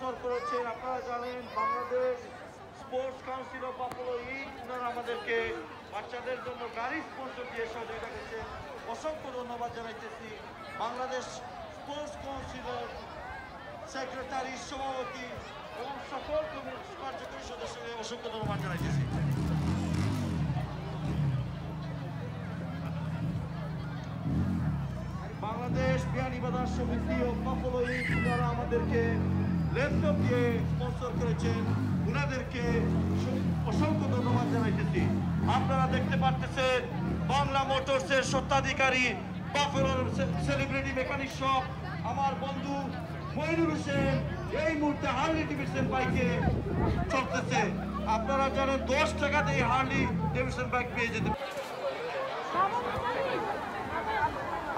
Sponsor করেছেন। আপনারা জানেন Bangladesh sports council of Buffalo Inc, ওনারা আমাদেরকে বাচ্চাদের জন্য গাড়ি স্পন্সর দিয়ে সহযোগিতা করছেন। অসংখ্য ধন্যবাদ জানাইতেছি। বাংলাদেশ স্পোর্টস কাউন্সিলের সেক্রেটারি, সভাপতি এবং সকল কার্যকরী সদস্যকে অসংখ্য ধন্যবাদ জানাইতেছি। বাংলাদেশ বিয়ানীবাজার সমিতি ও বাফেলো ইনক, ওনারা আমাদেরকে ল্যাপটপ দিয়ে স্পন্সর করেছেন, ওনাদেরকে অসংখ্য ধন্যবাদ জানাইতেছি। আপনারা দেখতে পারতেছেন বাংলা মোটরসের স্বত্বাধিকারী বাফেলোর সেলিব্রিটি মেকানিক শপ আমার বন্ধু মইনুল হোসেন এই মুহূর্তে হার্লি ডেভিডসন বাইকে চলতেছে। আপনারা জানেন 10 টাকাতে এই হার্লি ডেভিডসন বাইক পেয়ে যেতে।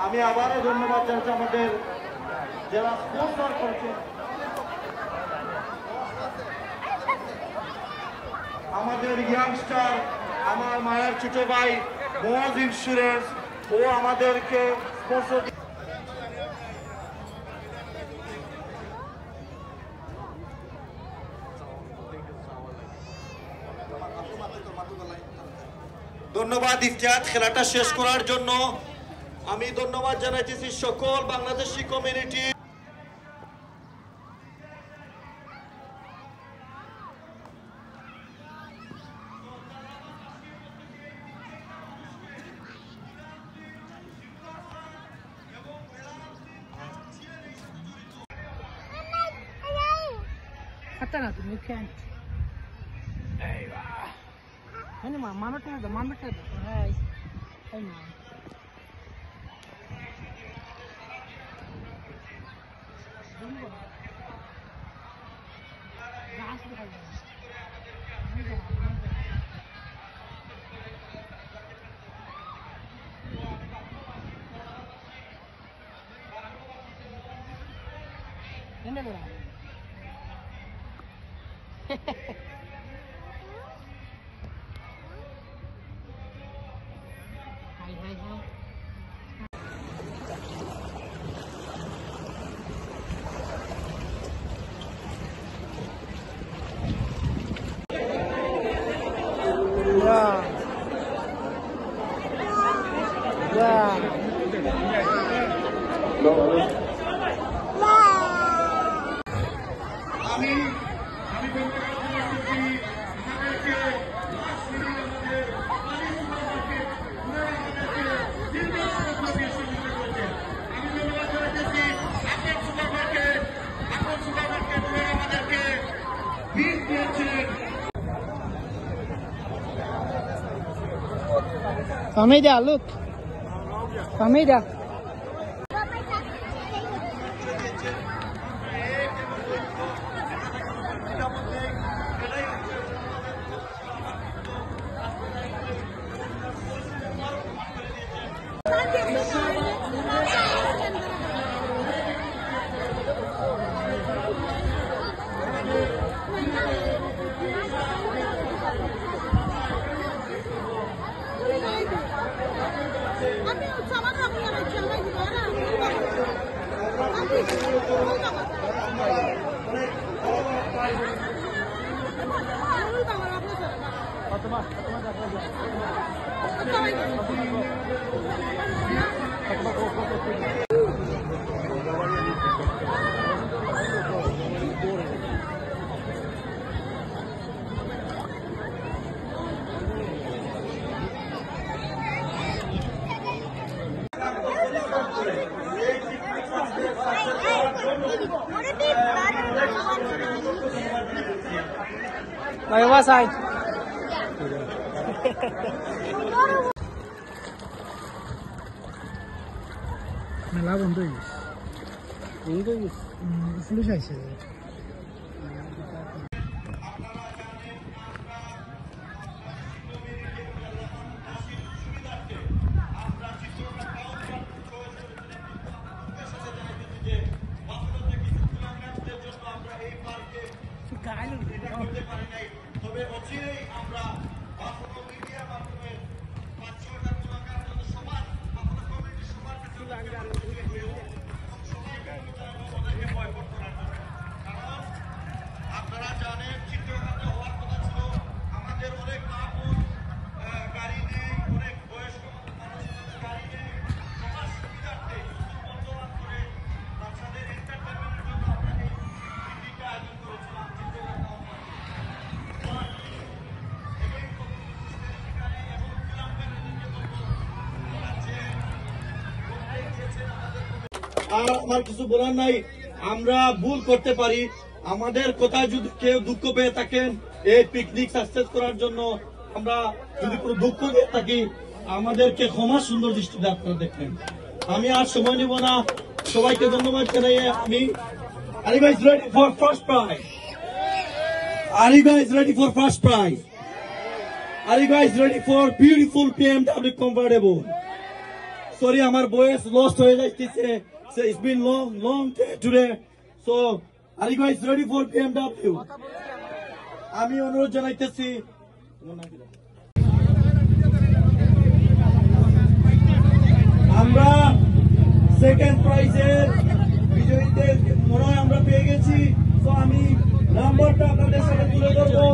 আমি আবারও ধন্যবাদ জানাচ্ছি আমাদের যারা স্পন্সর করেছেন, আমাদের ইয়াংস্টার, আমার মায়ের ছোট ভাই মোয়াজ ইন্স্যুরেন্স, ও আমাদেরকে স্পন্সর। ধন্যবাদ ইফতিয়াত খেলাটা শেষ করার জন্য। আমি ধন্যবাদ জানাইতেছি সকল Bangladeshi community. You can't. Hani mama kada, mama kada. Hai. Hai mama. Ini berapa? Hai hai hai. Famida, look. Famida. Bye bye side. মেলা বন্ধ হয়ে গেছে, পুলিশ আইছে। তবে অচিরেই আমরা বাফেলো মিডিয়ার মাধ্যমে 500টা পুরস্কার জন্য সবার বাফেলো কমিটি সবার সবাইকে ভয় করতে কারণ আমার কিছু বলার নাই। আমরা ভুল করতে পারি, আমাদের কথা যদি কেউ দুঃখ পেয়ে থাকেন এই পিকনিক সাকসেস করার জন্য, আমরা যদি কোনো দুঃখ পেয়ে থাকি আমাদেরকে ক্ষমা সুন্দর দৃষ্টিতে আপনারা দেখবেন। আমি আর সময় নিব না, সবাইকে ধন্যবাদ জানাই। আমি Are you guys ready for first prize? Are you guys ready for first prize? Are you guys ready for beautiful BMW convertible? Sorry, আমার voice lost হয়ে যাচ্ছে. So it's been long day today. So are you guys ready for BMW? আমি অনুরোধ জানাইতেছি আমরা second প্রাইজের বিজয়ীদের মনে হয় আমরা পেয়ে গেছি। তো আমি নাম্বারটা আপনাদের সাথে তুলে ধরবো।